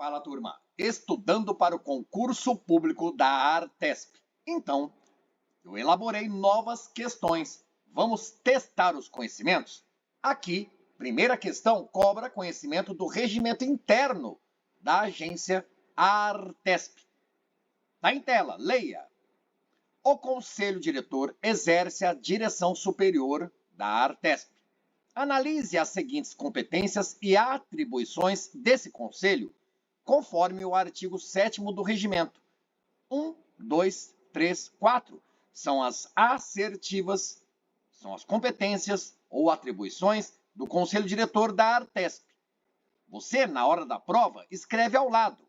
Fala, turma! Estudando para o concurso público da Artesp. Então, eu elaborei novas questões. Vamos testar os conhecimentos? Aqui, primeira questão cobra conhecimento do regimento interno da agência Artesp. Está em tela, leia. O Conselho Diretor exerce a direção superior da Artesp. Analise as seguintes competências e atribuições desse conselho, conforme o artigo 7º do regimento. 1, 2, 3, 4 são as assertivas, são as competências ou atribuições do Conselho Diretor da Artesp. Você, na hora da prova, escreve ao lado: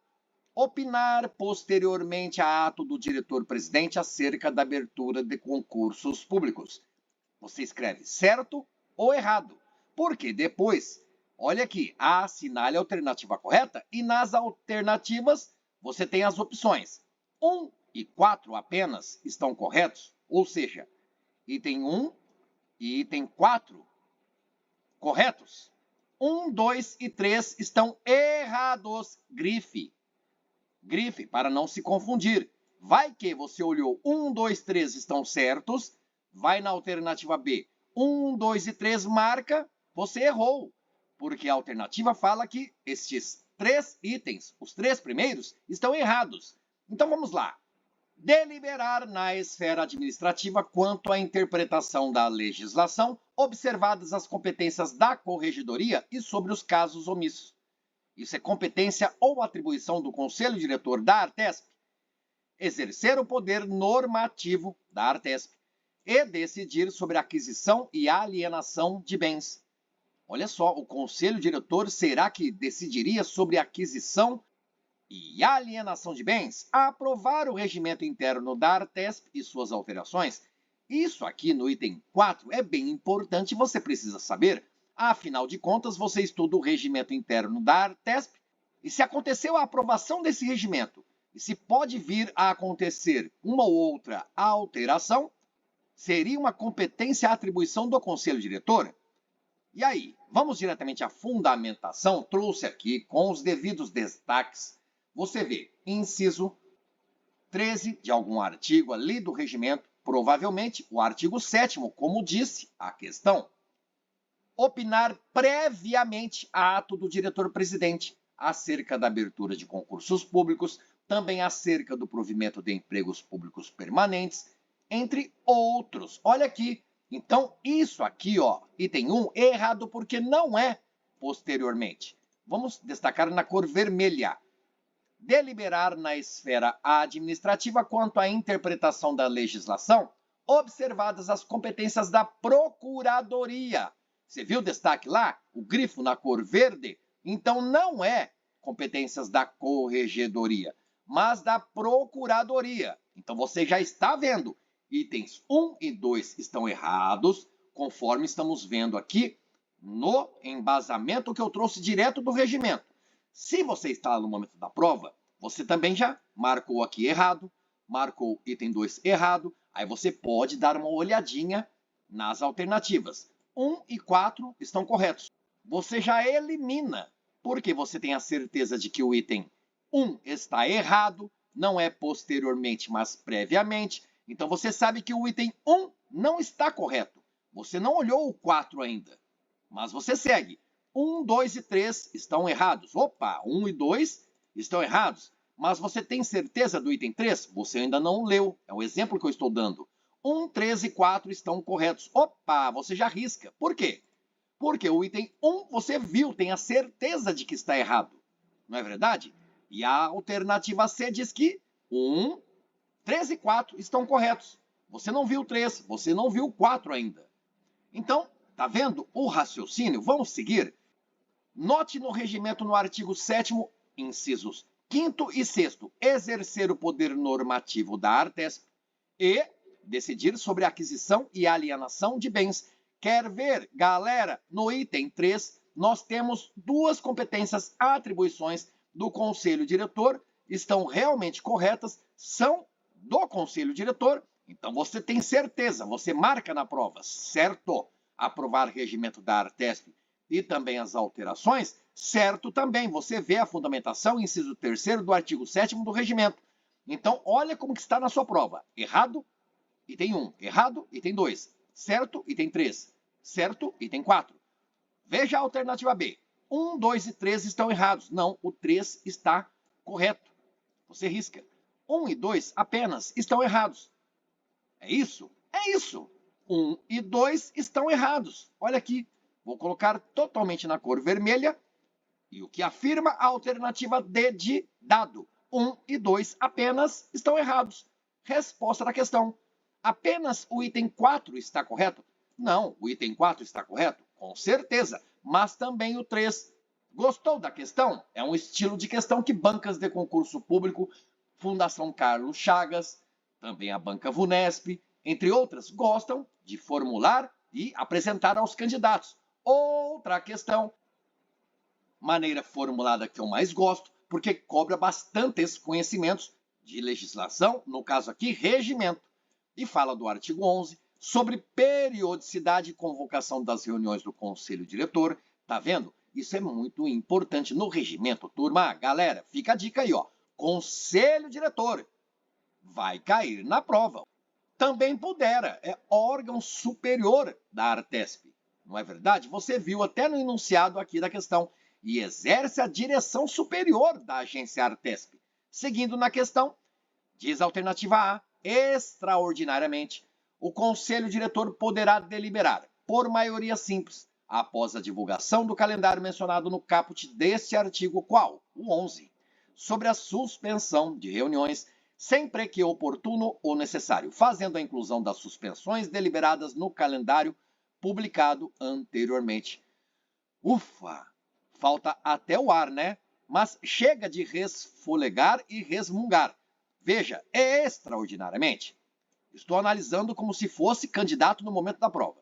opinar posteriormente a ato do diretor-presidente acerca da abertura de concursos públicos. Você escreve certo ou errado, porque depois, olha aqui, assinale a alternativa correta e nas alternativas você tem as opções. 1 e 4 apenas estão corretos, ou seja, item 1 e item 4 corretos. 1, 2 e 3 estão errados. Grife, para não se confundir. Vai que você olhou 1, 2, 3 estão certos, vai na alternativa B. 1, 2 e 3 marca, você errou, porque a alternativa fala que estes 3 itens, os 3 primeiros, estão errados. Então vamos lá. Deliberar na esfera administrativa quanto à interpretação da legislação, observadas as competências da corregedoria e sobre os casos omissos. Isso é competência ou atribuição do Conselho Diretor da Artesp. Exercer o poder normativo da Artesp e decidir sobre a aquisição e alienação de bens. Olha só, o Conselho Diretor será que decidiria sobre a aquisição e alienação de bens? Aprovar o regimento interno da Artesp e suas alterações? Isso aqui no item 4 é bem importante, você precisa saber. Afinal de contas, você estuda o regimento interno da Artesp e se aconteceu a aprovação desse regimento e se pode vir a acontecer uma ou outra alteração, seria uma competência e atribuição do Conselho Diretor? E aí, vamos diretamente à fundamentação, trouxe aqui com os devidos destaques. Você vê, inciso 13 de algum artigo ali do regimento, provavelmente o artigo 7º, como disse a questão. Opinar previamente a ato do diretor-presidente acerca da abertura de concursos públicos, também acerca do provimento de empregos públicos permanentes, entre outros. Olha aqui. Então, isso aqui, ó, item 1, errado porque não é posteriormente. Vamos destacar na cor vermelha. Deliberar na esfera administrativa quanto à interpretação da legislação, observadas as competências da Procuradoria. Você viu o destaque lá? O grifo na cor verde? Então, não é competências da Corregedoria, mas da Procuradoria. Então, você já está vendo. Itens 1 e 2 estão errados, conforme estamos vendo aqui no embasamento que eu trouxe direto do regimento. Se você está lá no momento da prova, você também já marcou aqui errado, marcou item 2 errado, aí você pode dar uma olhadinha nas alternativas. 1 e 4 estão corretos. Você já elimina, porque você tem a certeza de que o item 1 está errado, não é posteriormente, mas previamente. Então, você sabe que o item 1 não está correto. Você não olhou o 4 ainda, mas você segue. 1, 2 e 3 estão errados. Opa, 1 e 2 estão errados. Mas você tem certeza do item 3? Você ainda não leu. É o exemplo que eu estou dando. 1, 3 e 4 estão corretos. Opa, você já risca. Por quê? Porque o item 1 você viu, tem a certeza de que está errado. Não é verdade? E a alternativa C diz que 1, 3 e 4 estão corretos. Você não viu o 3, você não viu o 4 ainda. Então, tá vendo o raciocínio? Vamos seguir? Note no regimento, no artigo 7º, incisos 5º e 6º, exercer o poder normativo da Artesp e decidir sobre a aquisição e alienação de bens. Quer ver, galera? No item 3, nós temos duas competências, atribuições do Conselho Diretor, estão realmente corretas, são do Conselho Diretor, então você tem certeza, você marca na prova, certo? Aprovar regimento da Artesp e também as alterações Certo também, você vê a fundamentação, inciso 3º do artigo 7º do regimento. Então, olha como que está na sua prova. Errado, item 1. Errado, item 2. Certo, item 3. Certo, item 4. Veja a alternativa B. 1, 2 e 3 estão errados. Não, o 3 está correto. Você risca. 1 e 2 apenas estão errados. É isso? É isso. 1 e 2 estão errados. Olha aqui. Vou colocar totalmente na cor vermelha. E o que afirma a alternativa D de dado. 1 e 2 apenas estão errados. Resposta da questão. Apenas o item 4 está correto? Não, o item 4 está correto, com certeza, mas também o 3. Gostou da questão? É um estilo de questão que bancas de concurso público, Fundação Carlos Chagas, também a Banca Vunesp, entre outras, gostam de formular e apresentar aos candidatos. Outra questão, maneira formulada que eu mais gosto, porque cobra bastantes conhecimentos de legislação, no caso aqui, regimento, e fala do artigo 11, sobre periodicidade e convocação das reuniões do Conselho Diretor. Tá vendo? Isso é muito importante no regimento, turma. Galera, fica a dica aí, ó. Conselho Diretor vai cair na prova. Também pudera, é órgão superior da Artesp. Não é verdade? Você viu até no enunciado aqui da questão. E exerce a direção superior da agência Artesp. Seguindo na questão, diz a alternativa A, extraordinariamente, o Conselho Diretor poderá deliberar, por maioria simples, após a divulgação do calendário mencionado no caput deste artigo, qual? O 11, sobre a suspensão de reuniões, sempre que oportuno ou necessário, fazendo a inclusão das suspensões deliberadas no calendário publicado anteriormente. Ufa! Falta até o ar, né? Mas chega de resfolegar e resmungar. Veja, extraordinariamente. Estou analisando como se fosse candidato no momento da prova.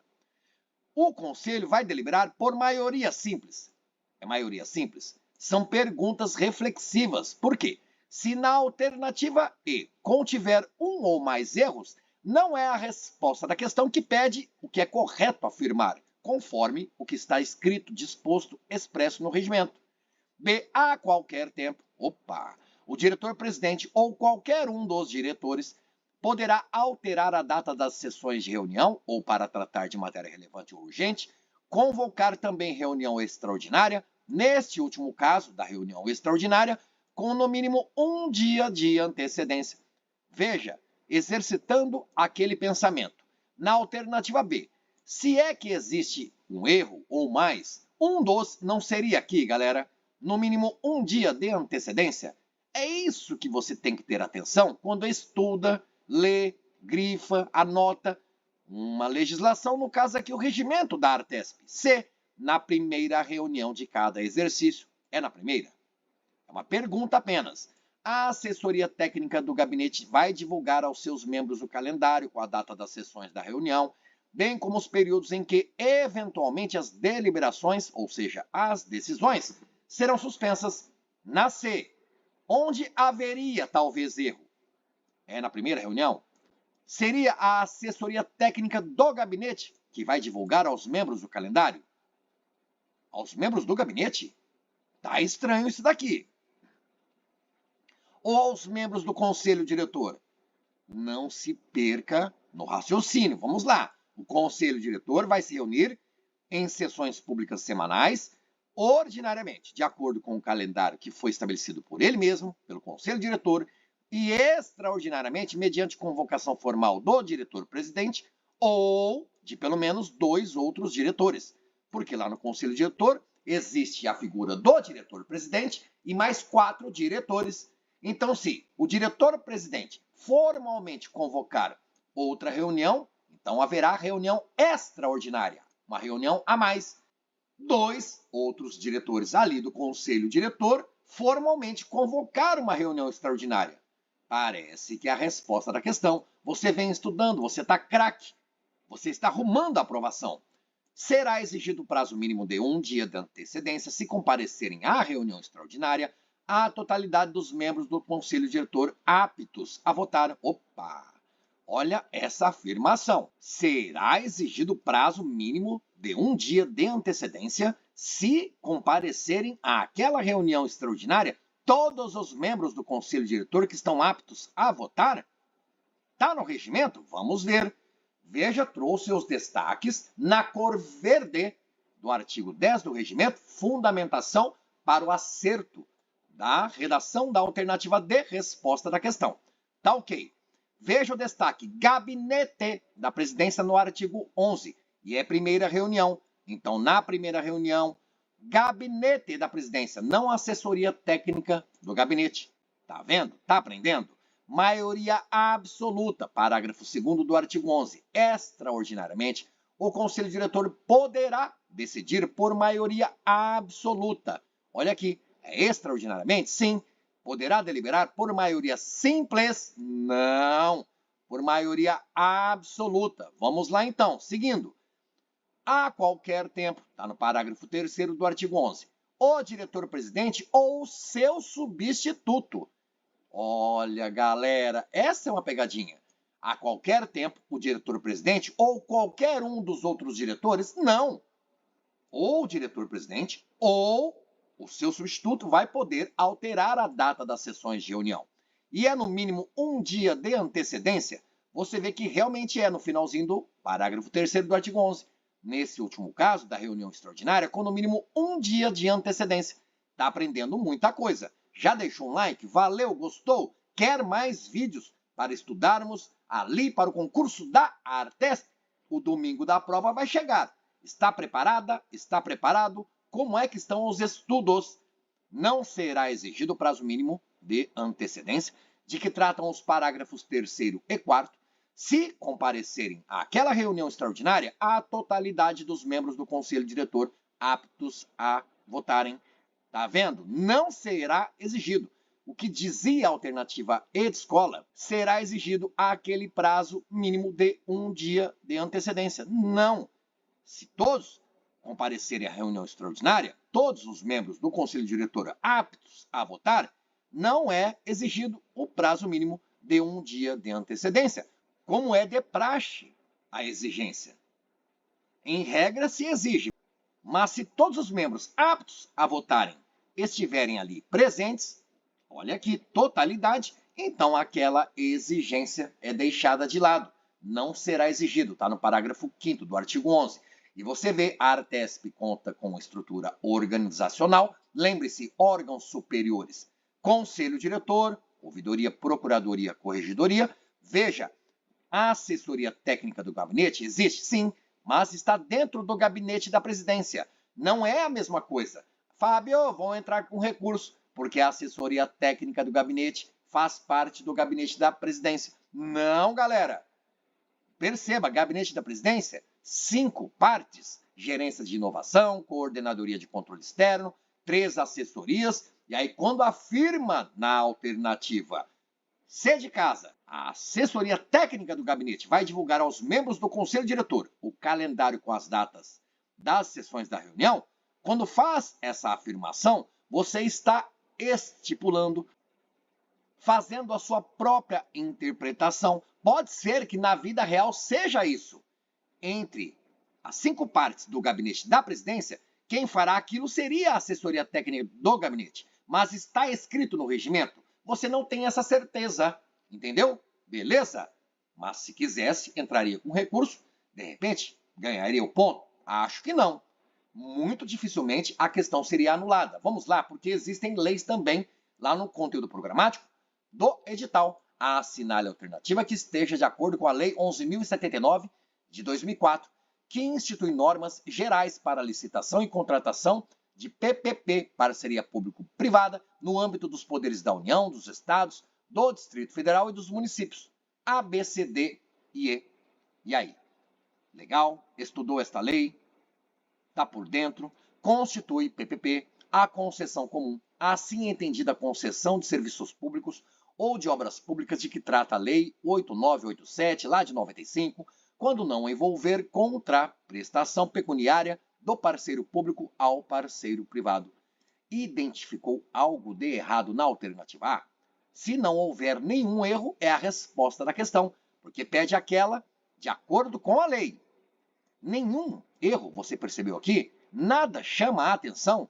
O conselho vai deliberar por maioria simples. É maioria simples? São perguntas reflexivas. Por quê? Se na alternativa E contiver um ou mais erros, não é a resposta da questão que pede o que é correto afirmar, conforme o que está escrito, disposto, expresso no regimento. B, a qualquer tempo, o diretor-presidente ou qualquer um dos diretores poderá alterar a data das sessões de reunião ou, para tratar de matéria relevante ou urgente, convocar também reunião extraordinária, neste último caso da reunião extraordinária, com no mínimo um dia de antecedência. Veja, exercitando aquele pensamento. Na alternativa B, se é que existe um erro ou mais, um dos não seria aqui, galera, no mínimo um dia de antecedência? É isso que você tem que ter atenção quando estuda, lê, grifa, anota uma legislação, no caso aqui o regimento da Artesp. Se na primeira reunião de cada exercício, é na primeira? É uma pergunta apenas. A assessoria técnica do gabinete vai divulgar aos seus membros o calendário com a data das sessões da reunião, bem como os períodos em que, eventualmente, as deliberações, ou seja, as decisões, serão suspensas. Na C, onde haveria talvez erro? É na primeira reunião? Seria a assessoria técnica do gabinete que vai divulgar aos membros o calendário? Aos membros do gabinete? Tá estranho isso daqui. Ou aos membros do conselho diretor? Não se perca no raciocínio. Vamos lá. O conselho diretor vai se reunir em sessões públicas semanais, ordinariamente, de acordo com o calendário que foi estabelecido por ele mesmo, pelo conselho diretor, e extraordinariamente mediante convocação formal do diretor-presidente ou de pelo menos 2 outros diretores. Porque lá no conselho diretor existe a figura do diretor-presidente e mais 4 diretores. Então, se o diretor-presidente formalmente convocar outra reunião, então haverá reunião extraordinária, uma reunião a mais. 2 outros diretores ali do conselho diretor formalmente convocar uma reunião extraordinária. Parece que é a resposta da questão. Você vem estudando, você está craque, você está arrumando a aprovação. Será exigido o prazo mínimo de um dia de antecedência se comparecerem à reunião extraordinária a totalidade dos membros do conselho diretor aptos a votar. Olha essa afirmação. Será exigido prazo mínimo de um dia de antecedência se comparecerem àquela reunião extraordinária todos os membros do conselho diretor que estão aptos a votar. Está no regimento? Vamos ver. Veja, trouxe os destaques na cor verde do artigo 10 do regimento, fundamentação para o acerto da redação da alternativa de resposta da questão. Tá ok. Veja o destaque, gabinete da presidência no artigo 11. E é primeira reunião. Então, na primeira reunião, gabinete da presidência, não assessoria técnica do gabinete. Tá vendo? Tá aprendendo? Maioria absoluta, parágrafo 2º do artigo 11. Extraordinariamente, o conselho diretor poderá decidir por maioria absoluta. Olha aqui, é extraordinariamente? Sim. Poderá deliberar por maioria simples? Não. Por maioria absoluta. Vamos lá então, seguindo. A qualquer tempo, está no parágrafo 3º do artigo 11, o diretor-presidente ou seu substituto. Olha, galera, essa é uma pegadinha. A qualquer tempo, o diretor-presidente ou qualquer um dos outros diretores? Não. Ou o diretor-presidente ou o seu substituto vai poder alterar a data das sessões de reunião. E é no mínimo um dia de antecedência. Você vê que realmente é no finalzinho do parágrafo 3º do artigo 11. Nesse último caso, da reunião extraordinária, com no mínimo um dia de antecedência. Está aprendendo muita coisa. Já deixou um like? Valeu, gostou? Quer mais vídeos para estudarmos ali para o concurso da Artesp? O domingo da prova vai chegar. Está preparada? Está preparado? Como é que estão os estudos? Não será exigido o prazo mínimo de antecedência, de que tratam os parágrafos 3º e 4º, se comparecerem àquela reunião extraordinária a totalidade dos membros do conselho diretor aptos a votarem. Tá vendo? Não será exigido. O que dizia a alternativa E de escola, será exigido aquele prazo mínimo de um dia de antecedência. Não. Se todos comparecerem à reunião extraordinária, todos os membros do conselho diretor aptos a votar, não é exigido o prazo mínimo de um dia de antecedência, como é de praxe a exigência. Em regra, se exige, mas se todos os membros aptos a votarem estiverem ali presentes, olha aqui, totalidade, então aquela exigência é deixada de lado. Não será exigido, está no parágrafo 5º do artigo 11. E você vê, a Artesp conta com estrutura organizacional, lembre-se, órgãos superiores, conselho diretor, ouvidoria, procuradoria, corregedoria. Veja, a assessoria técnica do gabinete existe, sim, mas está dentro do gabinete da presidência. Não é a mesma coisa. Fábio, vão entrar com recurso, porque a assessoria técnica do gabinete faz parte do gabinete da presidência. Não, galera. Perceba, gabinete da presidência, 5 partes. Gerência de inovação, coordenadoria de controle externo, 3 assessorias. E aí, quando afirma na alternativa C de casa, a assessoria técnica do gabinete vai divulgar aos membros do conselho diretor o calendário com as datas das sessões da reunião. Quando faz essa afirmação, você está estipulando, fazendo a sua própria interpretação. Pode ser que na vida real seja isso. Entre as 5 partes do gabinete da presidência, quem fará aquilo seria a assessoria técnica do gabinete. Mas está escrito no regimento. Você não tem essa certeza, entendeu? Beleza? Mas se quisesse, entraria com recurso, de repente, ganharia o ponto? Acho que não. Muito dificilmente a questão seria anulada. Vamos lá, porque existem leis também lá no conteúdo programático do edital. Assinale a alternativa que esteja de acordo com a Lei 11.079 de 2004, que institui normas gerais para licitação e contratação de PPP, parceria público-privada, no âmbito dos poderes da União, dos Estados, do Distrito Federal e dos municípios. A, B, C, D e E. E aí? Legal? Estudou esta lei? Está por dentro? Constitui PPP a concessão comum, assim entendida concessão de serviços públicos ou de obras públicas de que trata a Lei 8987, lá de 95, quando não envolver contraprestação pecuniária do parceiro público ao parceiro privado. Identificou algo de errado na alternativa A? Se não houver nenhum erro, é a resposta da questão, porque pede aquela de acordo com a lei. Nenhum erro, você percebeu aqui? Nada chama a atenção?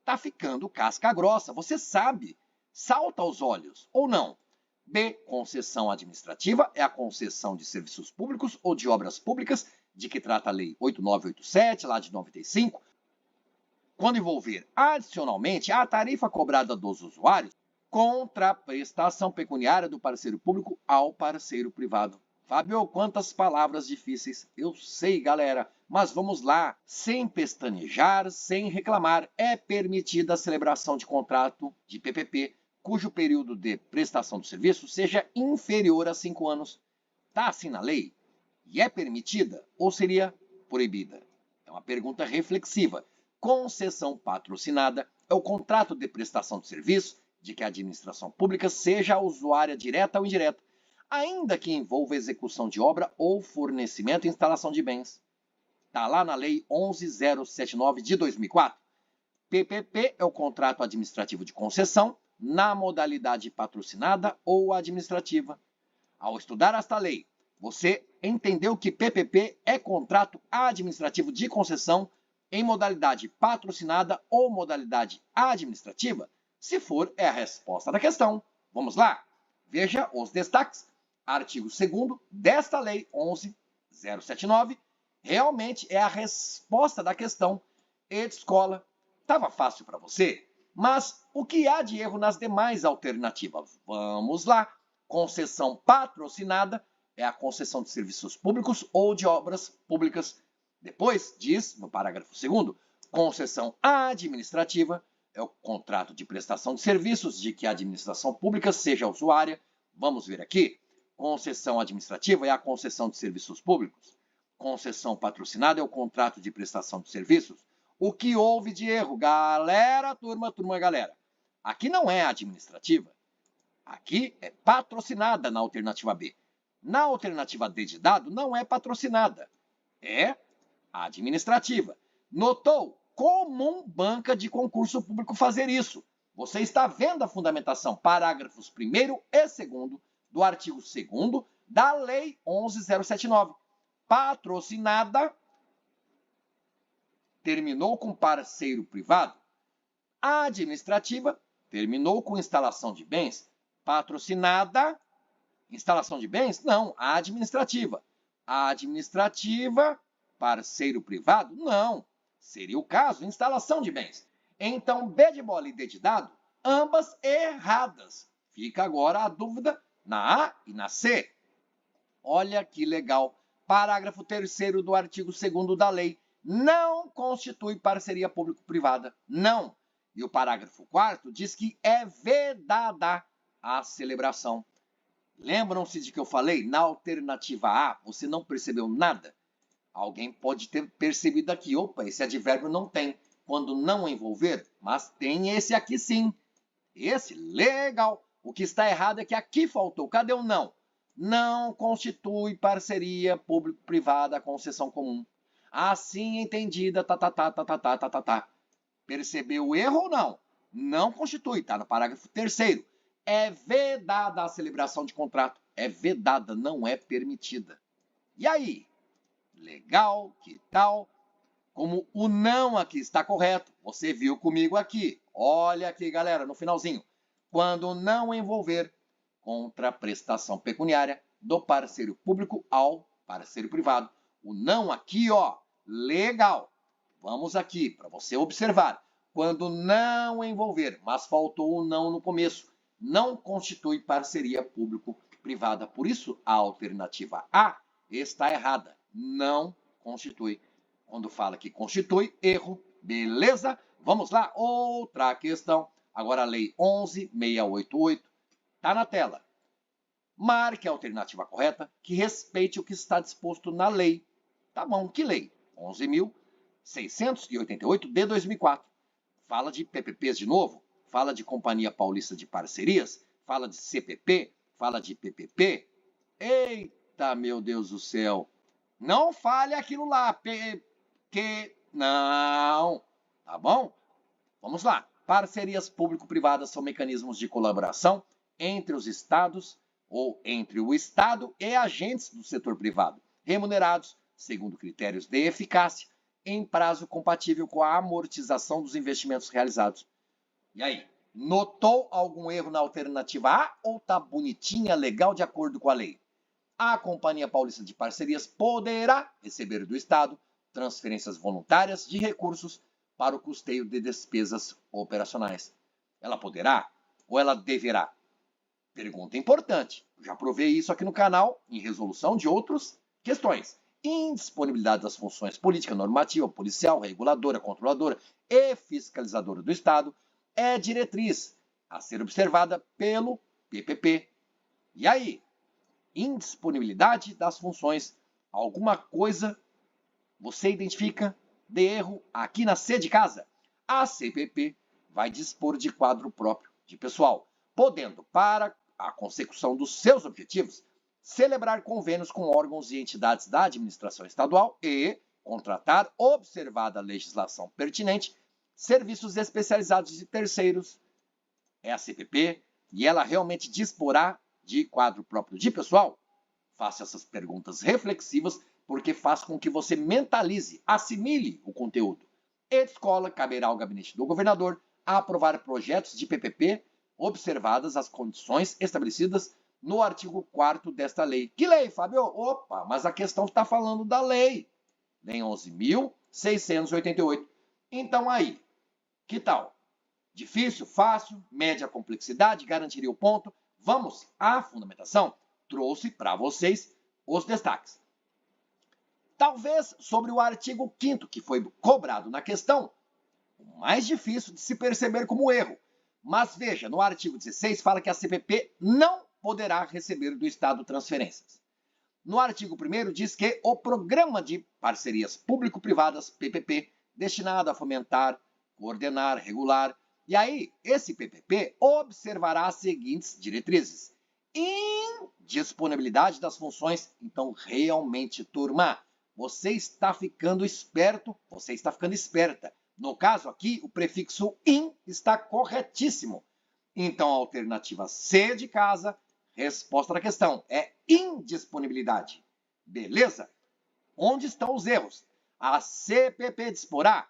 Tá ficando casca grossa, você sabe. Salta aos olhos, ou não? B. Concessão administrativa é a concessão de serviços públicos ou de obras públicas, de que trata a Lei 8987, lá de 95, quando envolver adicionalmente a tarifa cobrada dos usuários contra a prestação pecuniária do parceiro público ao parceiro privado. Fábio, quantas palavras difíceis. Eu sei, galera, mas vamos lá. Sem pestanejar, sem reclamar, é permitida a celebração de contrato de PPP, cujo período de prestação do serviço seja inferior a 5 anos. Está assim na lei? E é permitida ou seria proibida? É uma pergunta reflexiva. Concessão patrocinada é o contrato de prestação de serviço de que a administração pública seja a usuária direta ou indireta, ainda que envolva execução de obra ou fornecimento e instalação de bens. Está lá na Lei 11079 de 2004. PPP é o contrato administrativo de concessão na modalidade patrocinada ou administrativa. Ao estudar esta lei, você entendeu que PPP é contrato administrativo de concessão em modalidade patrocinada ou modalidade administrativa? Se for, é a resposta da questão. Vamos lá? Veja os destaques. Artigo 2º desta Lei 11079 realmente é a resposta da questão e de escola. Estava fácil para você? Mas o que há de erro nas demais alternativas? Vamos lá. Concessão patrocinada é a concessão de serviços públicos ou de obras públicas. Depois diz, no parágrafo 2º, concessão administrativa é o contrato de prestação de serviços de que a administração pública seja usuária. Vamos ver aqui. Concessão administrativa é a concessão de serviços públicos. Concessão patrocinada é o contrato de prestação de serviços. O que houve de erro? Galera, turma, galera. Aqui não é administrativa. Aqui é patrocinada na alternativa B. Na alternativa D de dado, não é patrocinada. É administrativa. Notou? Comum banca de concurso público fazer isso. Você está vendo a fundamentação, parágrafos 1º e 2º do artigo 2º da Lei 11079. Patrocinada terminou com parceiro privado. Administrativa terminou com instalação de bens. Patrocinada, instalação de bens? Não, administrativa. Administrativa, parceiro privado? Não. Seria o caso, instalação de bens. Então, B de bola e D de dado, ambas erradas. Fica agora a dúvida na A e na C. Olha que legal. Parágrafo 3º do artigo 2º da lei. Não constitui parceria público-privada. Não. E o parágrafo 4º diz que é vedada a celebração. Lembram-se de que eu falei? Na alternativa A, você não percebeu nada? Alguém pode ter percebido aqui, opa, esse advérbio não tem, quando não envolver, mas tem esse aqui sim. Esse, legal. O que está errado é que aqui faltou. Cadê o não? Não constitui parceria público-privada, concessão comum. Assim entendida, Percebeu o erro ou não? Não constitui, está no parágrafo 3º. É vedada a celebração de contrato. É vedada, não é permitida. E aí? Legal, que tal? Como o não aqui está correto, você viu comigo aqui. Olha aqui, galera, no finalzinho. Quando não envolver contraprestação pecuniária do parceiro público ao parceiro privado. O não aqui, ó, legal. Vamos aqui para você observar. Quando não envolver, mas faltou o não no começo, não constitui parceria público-privada. Por isso, a alternativa A está errada. Não constitui. Quando fala que constitui, erro. Beleza? Vamos lá, outra questão. Agora a lei 11.688 está na tela. Marque a alternativa correta que respeite o que está disposto na lei. Tá bom, que lei? 11.688 de 2004. Fala de PPPs de novo, fala de Companhia Paulista de Parcerias, fala de CPP, fala de PPP. Eita, meu Deus do céu. Não fale aquilo lá, não, tá bom? Vamos lá. Parcerias público-privadas são mecanismos de colaboração entre os estados ou entre o Estado e agentes do setor privado, remunerados segundo critérios de eficácia, em prazo compatível com a amortização dos investimentos realizados. E aí, notou algum erro na alternativa A ou tá bonitinha, legal, de acordo com a lei? A Companhia Paulista de Parcerias poderá receber do Estado transferências voluntárias de recursos para o custeio de despesas operacionais. Ela poderá ou ela deverá? Pergunta importante. Já provei isso aqui no canal em resolução de outras questões. Indisponibilidade das funções política, normativa, policial, reguladora, controladora e fiscalizadora do Estado é diretriz a ser observada pelo PPP. E aí? Indisponibilidade das funções. Alguma coisa você identifica de erro aqui na C de casa? A CPP vai dispor de quadro próprio de pessoal, podendo, para a consecução dos seus objetivos, celebrar convênios com órgãos e entidades da administração estadual e contratar, observada a legislação pertinente, serviços especializados de terceiros. É a CPP e ela realmente disporá de quadro próprio de pessoal? Faça essas perguntas reflexivas, porque faz com que você mentalize, assimile o conteúdo. E escola caberá ao gabinete do governador aprovar projetos de PPP, observadas as condições estabelecidas no artigo 4º desta lei. Que lei, Fábio? Opa, mas a questão está falando da lei. Lei 11.688. Então aí, que tal? Difícil, fácil, média complexidade, garantiria o ponto? Vamos à fundamentação. Trouxe para vocês os destaques. Talvez sobre o artigo 5º, que foi cobrado na questão, o mais difícil de se perceber como erro. Mas veja, no artigo 16 fala que a CPP não poderá receber do Estado transferências. No artigo 1º diz que o Programa de Parcerias Público-Privadas, PPP, destinado a fomentar, coordenar, regular, e aí esse PPP observará as seguintes diretrizes. Indisponibilidade das funções. Então, realmente, turma, você está ficando esperto, você está ficando esperta. No caso aqui, o prefixo in está corretíssimo. Então, a alternativa C de casa, resposta da questão, é indisponibilidade. Beleza? Onde estão os erros? A CPP disporá?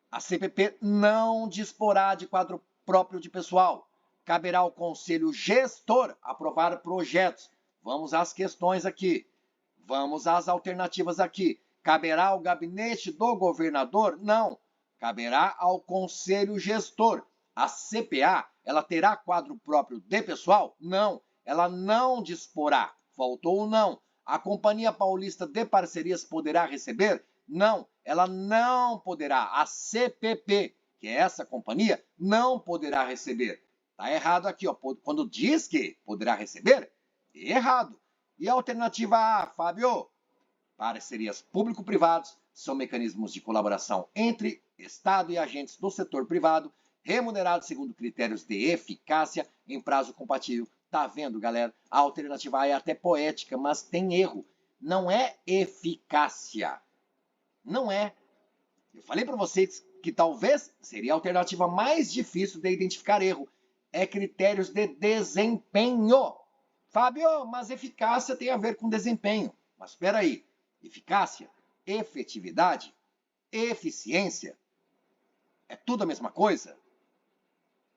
A CPP não disporá de quadro próprio de pessoal. Caberá ao Conselho Gestor aprovar projetos. Vamos às questões aqui. Vamos às alternativas aqui. Caberá ao gabinete do governador? Não. Caberá ao Conselho Gestor. A CPA, ela terá quadro próprio de pessoal? Não. Ela não disporá. Faltou o não. A Companhia Paulista de Parcerias poderá receber? Não. Ela não poderá. A CPP, que é essa companhia, não poderá receber. Está errado aqui, ó. Quando diz que poderá receber, errado. E a alternativa A, Fábio? Parcerias público-privados são mecanismos de colaboração entre Estado e agentes do setor privado, remunerados segundo critérios de eficácia em prazo compatível. Tá vendo, galera? A alternativa A é até poética, mas tem erro. Não é eficácia. Não é. Eu falei para vocês que talvez seria a alternativa mais difícil de identificar erro. É critérios de desempenho. Fábio, mas eficácia tem a ver com desempenho. Mas espera aí. Eficácia, efetividade, eficiência, é tudo a mesma coisa?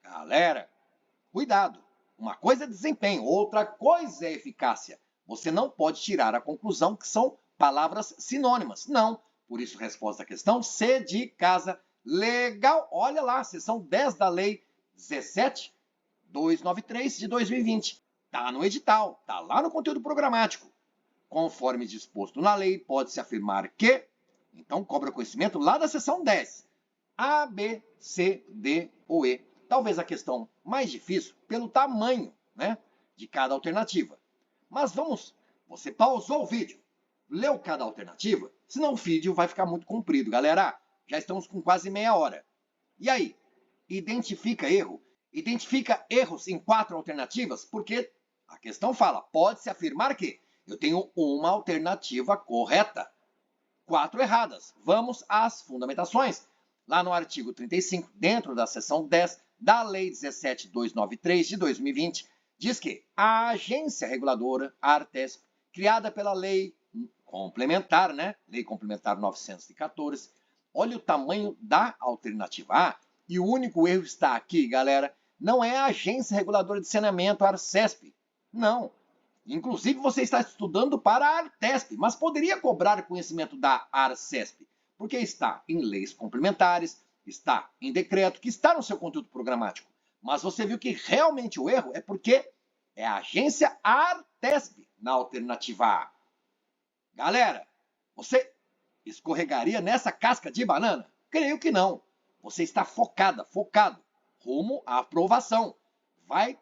Galera, cuidado. Uma coisa é desempenho, outra coisa é eficácia. Você não pode tirar a conclusão que são palavras sinônimas. Não. Por isso, resposta à questão C de casa. Legal. Olha lá, seção 10 da Lei 17.293 de 2020. Está no edital, está lá no conteúdo programático. Conforme disposto na lei, pode-se afirmar que, então cobra conhecimento lá da seção 10. A, B, C, D ou E. Talvez a questão mais difícil pelo tamanho, né, de cada alternativa. Mas vamos, você pausou o vídeo, leu cada alternativa, senão o vídeo vai ficar muito comprido, galera. Já estamos com quase meia hora. E aí, identifica erro? Identifica erros em 4 alternativas, porque a questão fala, pode-se afirmar que eu tenho uma alternativa correta, 4 erradas. Vamos às fundamentações. Lá no artigo 35, dentro da seção 10 da Lei 17.293 de 2020, diz que a agência reguladora, a Artesp, criada pela Lei complementar, né? Lei Complementar 914. Olha o tamanho da alternativa A. E o único erro está aqui, galera, não é a Agência Reguladora de Saneamento, a Arcesp. Não. Inclusive, você está estudando para a Artesp, mas poderia cobrar conhecimento da Arcesp, porque está em leis complementares, está em decreto, que está no seu conteúdo programático. Mas você viu que realmente o erro é porque é a agência Artesp na alternativa A. Galera, você escorregaria nessa casca de banana? Creio que não. Você está focado rumo à aprovação. Vai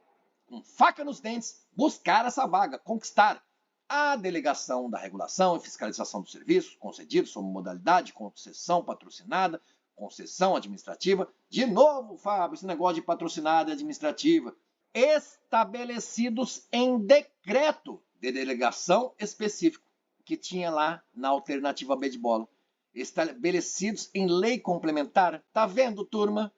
com faca nos dentes buscar essa vaga, conquistar a delegação da regulação e fiscalização dos serviços concedidos sob modalidade de concessão patrocinada, concessão administrativa. De novo, Fábio, esse negócio de patrocinada e administrativa. Estabelecidos em decreto de delegação específico, que tinha lá na alternativa B de bola. Estabelecidos em lei complementar. Tá vendo, turma?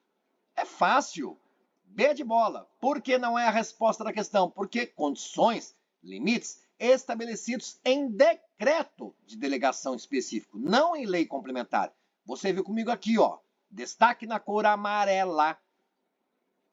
É fácil. B de bola. Por que não é a resposta da questão? Porque condições, limites, estabelecidos em decreto de delegação específico, não em lei complementar. Você viu comigo aqui, ó. Destaque na cor amarela.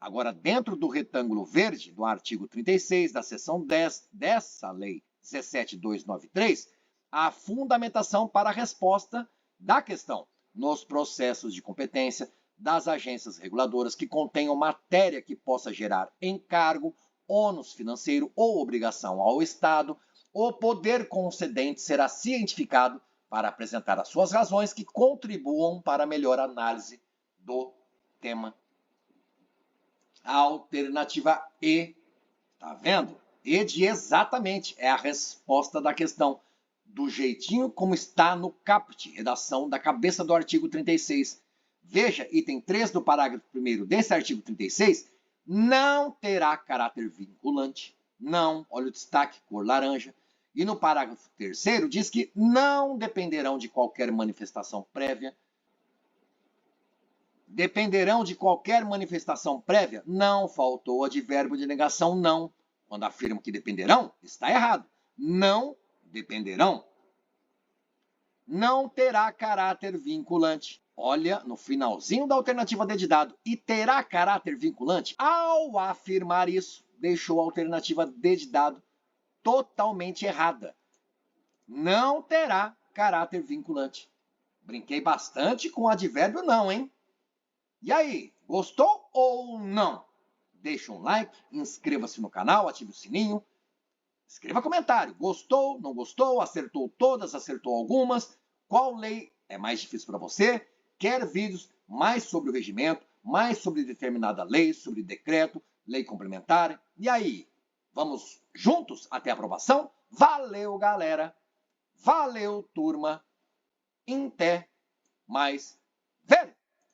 Agora, dentro do retângulo verde do artigo 36 da seção 10 dessa lei 17293, a fundamentação para a resposta da questão nos processos de competência das agências reguladoras que contenham matéria que possa gerar encargo, ônus financeiro ou obrigação ao Estado, o poder concedente será cientificado para apresentar as suas razões que contribuam para a melhor análise do tema. A alternativa E, tá vendo? E de exatamente é a resposta da questão, do jeitinho como está no caput, redação da cabeça do artigo 36. Veja, item 3 do parágrafo 1º desse artigo 36, não terá caráter vinculante. Não, olha o destaque, cor laranja. E no parágrafo 3º diz que não dependerão de qualquer manifestação prévia. Dependerão de qualquer manifestação prévia? Não, faltou o advérbio de negação não. Quando afirma que dependerão, está errado. Não dependerão. Não terá caráter vinculante. Olha, no finalzinho da alternativa D de dado, e terá caráter vinculante, ao afirmar isso, deixou a alternativa D de dado totalmente errada. Não terá caráter vinculante. Brinquei bastante com o advérbio não, hein? E aí, gostou ou não? Deixa um like, inscreva-se no canal, ative o sininho. Escreva comentário. Gostou, não gostou, acertou todas, acertou algumas? Qual lei é mais difícil para você? Quer vídeos mais sobre o regimento, mais sobre determinada lei, sobre decreto, lei complementar? E aí, vamos juntos até a aprovação? Valeu, galera! Valeu, turma! Até mais ver!